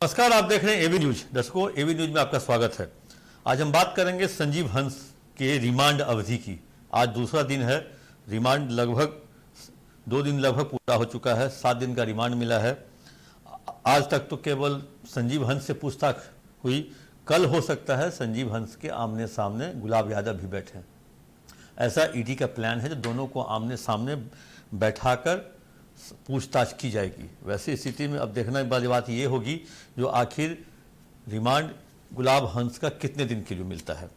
नमस्कार, आप देख रहे हैं एवी न्यूज। दर्शकों, एवी न्यूज में आपका स्वागत है। आज हम बात करेंगे संजीव हंस के रिमांड अवधि की। आज दूसरा दिन है। रिमांड लगभग 2 दिन लगभग पूरा हो चुका है। 7 दिन का रिमांड मिला है। आज तक तो केवल संजीव हंस से पूछताछ हुई। कल हो सकता है संजीव हंस के आमने सामने गुलाब यादव भी बैठे। ऐसा ईडी का प्लान है जो दोनों को आमने सामने बैठाकर पूछताछ की जाएगी। वैसी स्थिति में अब देखने वाली बात ये होगी जो आखिर रिमांड गुलाब हंस का कितने दिन के लिए मिलता है।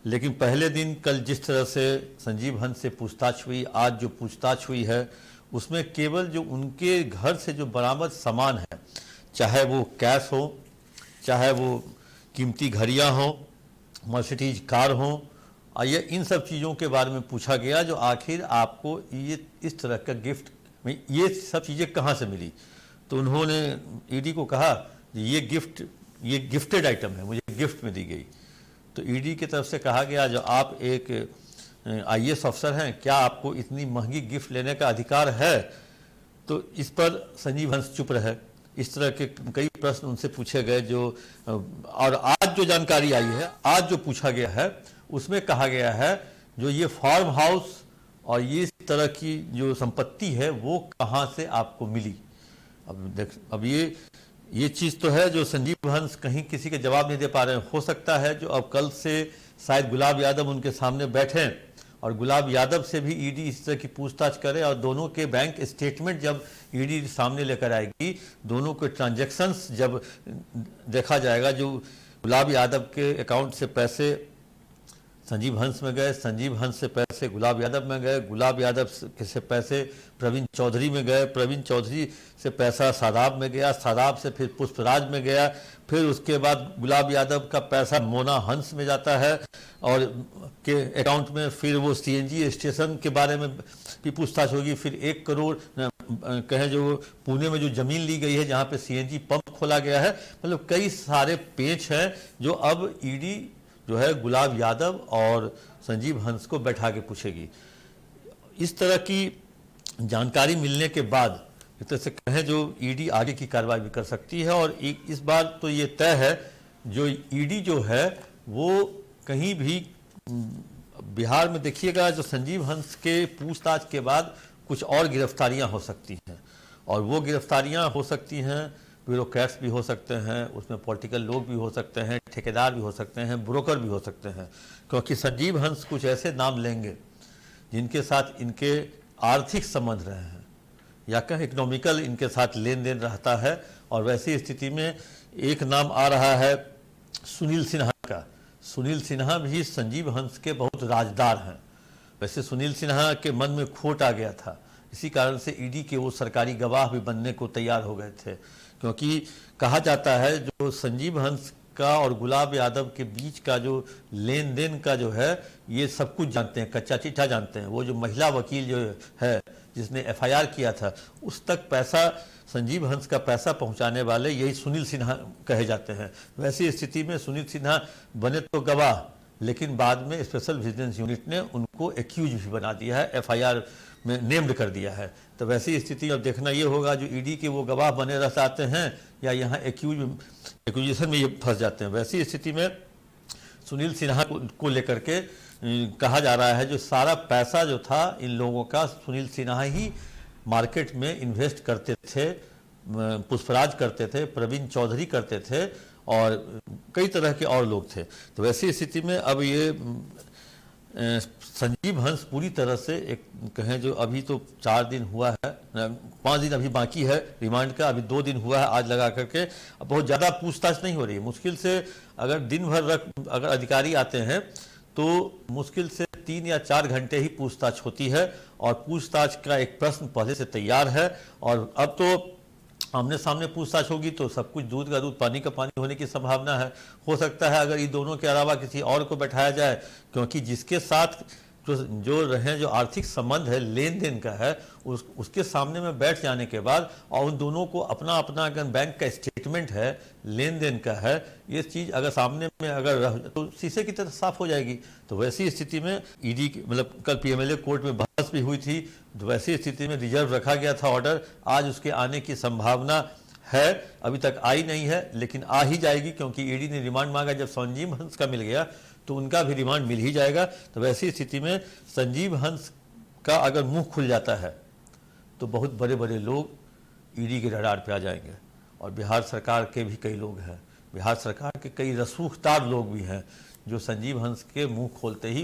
लेकिन पहले दिन कल जिस तरह से संजीव हंस से पूछताछ हुई, आज जो पूछताछ हुई है उसमें केवल जो उनके घर से जो बरामद सामान है, चाहे वो कैश हो, चाहे वो कीमती घड़ियाँ हों, मर्सिडीज कार हों, ये इन सब चीज़ों के बारे में पूछा गया जो आखिर आपको ये इस तरह का गिफ्ट में ये सब चीज़ें कहाँ से मिली। तो उन्होंने ईडी को कहा ये गिफ्टेड आइटम है, मुझे गिफ्ट में दी गई। तो ईडी की तरफ से कहा गया जो आप एक आईएएस अफसर हैं, क्या आपको इतनी महंगी गिफ्ट लेने का अधिकार है। तो इस पर संजीव हंस चुप रहे। इस तरह के कई प्रश्न उनसे पूछे गए जो और आज जो जानकारी आई है, आज जो पूछा गया है उसमें कहा गया है जो ये फार्म हाउस और ये इस तरह की जो संपत्ति है वो कहाँ से आपको मिली। अब ये चीज़ तो है जो संजीव हंस कहीं किसी के जवाब नहीं दे पा रहे हैं। हो सकता है जो अब कल से शायद गुलाब यादव उनके सामने बैठें और गुलाब यादव से भी ईडी इस तरह की पूछताछ करे और दोनों के बैंक स्टेटमेंट जब ईडी सामने लेकर आएगी, दोनों के ट्रांजैक्शंस जब देखा जाएगा, जो गुलाब यादव के अकाउंट से पैसे संजीव हंस में गए, संजीव हंस से पैसे गुलाब यादव में गए, गुलाब यादव से पैसे प्रवीण चौधरी में गए, प्रवीण चौधरी से पैसा सादाब में गया, सादाब से फिर पुष्पराज में गया, फिर उसके बाद गुलाब यादव का पैसा मोना हंस में जाता है और के अकाउंट में। फिर वो सीएनजी स्टेशन के बारे में भी पूछताछ होगी। फिर 1 करोड़ कहें जो पुणे में जो ज़मीन ली गई है जहाँ पे सीएनजी पंप खोला गया है। मतलब कई सारे पेच हैं जो अब ईडी जो है गुलाब यादव और संजीव हंस को बैठा के पूछेगी। इस तरह की जानकारी मिलने के बाद एक तरह से कहें जो ईडी आगे की कार्रवाई भी कर सकती है। और इस बार तो ये तय है जो ईडी जो है वो कहीं भी बिहार में देखिएगा जो संजीव हंस के पूछताछ के बाद कुछ और गिरफ्तारियां हो सकती हैं और वो गिरफ्तारियां हो सकती हैं, ब्यूरोक्रेट्स भी हो सकते हैं, उसमें पॉलिटिकल लोग भी हो सकते हैं, ठेकेदार भी हो सकते हैं, ब्रोकर भी हो सकते हैं। क्योंकि संजीव हंस कुछ ऐसे नाम लेंगे जिनके साथ इनके आर्थिक संबंध रहे हैं या कहीं इकोनॉमिकल इनके साथ लेन देन रहता है। और वैसी स्थिति में एक नाम आ रहा है सुनील सिन्हा का। सुनील सिन्हा भी संजीव हंस के बहुत राजदार हैं। वैसे सुनील सिन्हा के मन में खोट आ गया था, इसी कारण से ईडी के वो सरकारी गवाह भी बनने को तैयार हो गए थे। क्योंकि कहा जाता है जो संजीव हंस का और गुलाब यादव के बीच का जो लेन देन का जो है ये सब कुछ जानते हैं, कच्चा चिट्ठा जानते हैं। वो जो महिला वकील जो है जिसने एफआईआर किया था उस तक पैसा, संजीव हंस का पैसा पहुंचाने वाले यही सुनील सिन्हा कहे जाते हैं। वैसी स्थिति में सुनील सिन्हा बने तो गवाह, लेकिन बाद में स्पेशल विजिलेंस यूनिट ने उनको एक्यूज भी बना दिया है, एफआईआर में नेम्ड कर दिया है। तो वैसी स्थिति अब देखना ये होगा जो ईडी के वो गवाह बने रह जाते हैं या यहाँ एक्यूजेशन में ये फंस जाते हैं। वैसी स्थिति में सुनील सिन्हा को लेकर के कहा जा रहा है जो सारा पैसा जो था इन लोगों का सुनील सिन्हा ही मार्केट में इन्वेस्ट करते थे, पुष्पराज करते थे, प्रवीण चौधरी करते थे और कई तरह के और लोग थे। तो वैसी स्थिति में अब ये संजीव हंस पूरी तरह से एक कहें जो अभी तो 4 दिन हुआ है, 5 दिन अभी बाकी है रिमांड का, अभी 2 दिन हुआ है आज लगा करके। अब बहुत ज़्यादा पूछताछ नहीं हो रही है। मुश्किल से अगर दिन भर अगर अधिकारी आते हैं तो मुश्किल से 3 या 4 घंटे ही पूछताछ होती है और पूछताछ का एक प्रश्न पहले से तैयार है। और अब तो आमने सामने पूछताछ होगी तो सब कुछ दूध का दूध पानी का पानी होने की संभावना है। हो सकता है अगर ये दोनों के अलावा किसी और को बैठाया जाए, क्योंकि जिसके साथ जो रहे जो आर्थिक संबंध है, लेन देन का है, उसके सामने में बैठ जाने के बाद और उन दोनों को अपना अपना अगर बैंक का स्टेटमेंट है, लेन देन का है, ये चीज़ अगर सामने में अगर तो शीशे की तरह साफ हो जाएगी। तो वैसी स्थिति में ईडी मतलब कल पीएमएलए कोर्ट में बहस भी हुई थी, तो वैसी स्थिति में रिजर्व रखा गया था ऑर्डर। आज उसके आने की संभावना है, अभी तक आई नहीं है, लेकिन आ ही जाएगी, क्योंकि ईडी ने रिमांड मांगा। जब संजीव हंस का मिल गया तो उनका भी रिमांड मिल ही जाएगा। तो वैसी स्थिति में संजीव हंस का अगर मुंह खुल जाता है तो बहुत बड़े बड़े लोग ईडी के रडार पे आ जाएंगे। और बिहार सरकार के भी कई लोग हैं, बिहार सरकार के कई रसूखदार लोग भी हैं, जो संजीव हंस के मुंह खोलते ही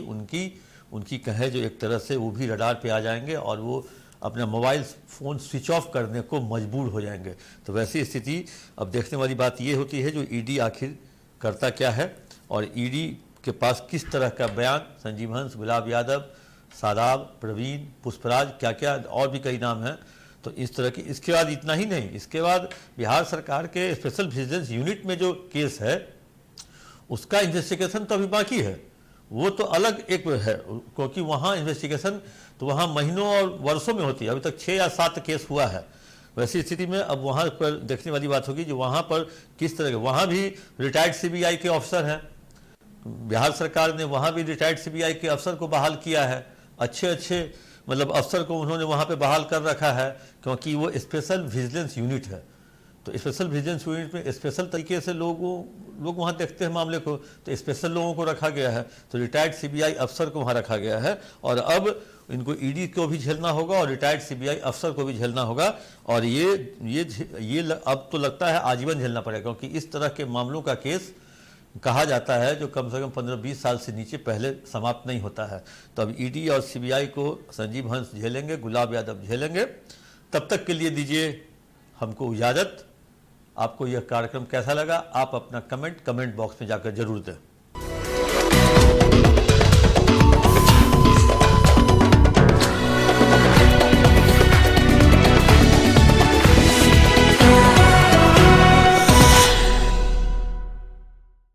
उनकी कहे जो एक तरह से वो भी रडार पे आ जाएंगे और वो अपना मोबाइल फ़ोन स्विच ऑफ करने को मजबूर हो जाएंगे। तो वैसी स्थिति अब देखने वाली बात ये होती है जो ईडी आखिर करता क्या है और ईडी के पास किस तरह का बयान संजीव हंस, गुलाब यादव, सादाब, प्रवीण, पुष्पराज, क्या क्या और भी कई नाम हैं। तो इस तरह की, इसके बाद इतना ही नहीं, इसके बाद बिहार सरकार के स्पेशल विजिलेंस यूनिट में जो केस है उसका इन्वेस्टिगेशन तो अभी बाकी है, वो तो अलग एक है, क्योंकि वहाँ इन्वेस्टिगेशन तो वहाँ महीनों और वर्षों में होती है। अभी तक 6 या 7 केस हुआ है। वैसी स्थिति में अब वहाँ पर देखने वाली बात होगी जो वहाँ पर किस तरह के, वहाँ भी रिटायर्ड सीबीआई के ऑफिसर हैं, बिहार सरकार ने वहाँ भी रिटायर्ड सीबीआई के अफसर को बहाल किया है, अच्छे मतलब अफसर को उन्होंने वहाँ पे बहाल कर रखा है, क्योंकि वो स्पेशल विजिलेंस यूनिट है। तो स्पेशल विजिलेंस यूनिट में स्पेशल तरीके से लोग वहाँ देखते हैं मामले को, तो स्पेशल लोगों को रखा गया है। तो रिटायर्ड सीबीआई अफसर को वहाँ रखा गया है और अब इनको ईडी को भी झेलना होगा और रिटायर्ड सीबीआई अफसर को भी झेलना होगा। और ये अब तो लगता है आजीवन झेलना पड़ेगा, क्योंकि इस तरह के मामलों का केस कहा जाता है जो कम से कम 15-20 साल से नीचे पहले समाप्त नहीं होता है। तो अब ईडी और सीबीआई को संजीव हंस झेलेंगे, गुलाब यादव झेलेंगे। तब तक के लिए दीजिए हमको इजाज़त। आपको यह कार्यक्रम कैसा लगा आप अपना कमेंट बॉक्स में जाकर जरूर दें।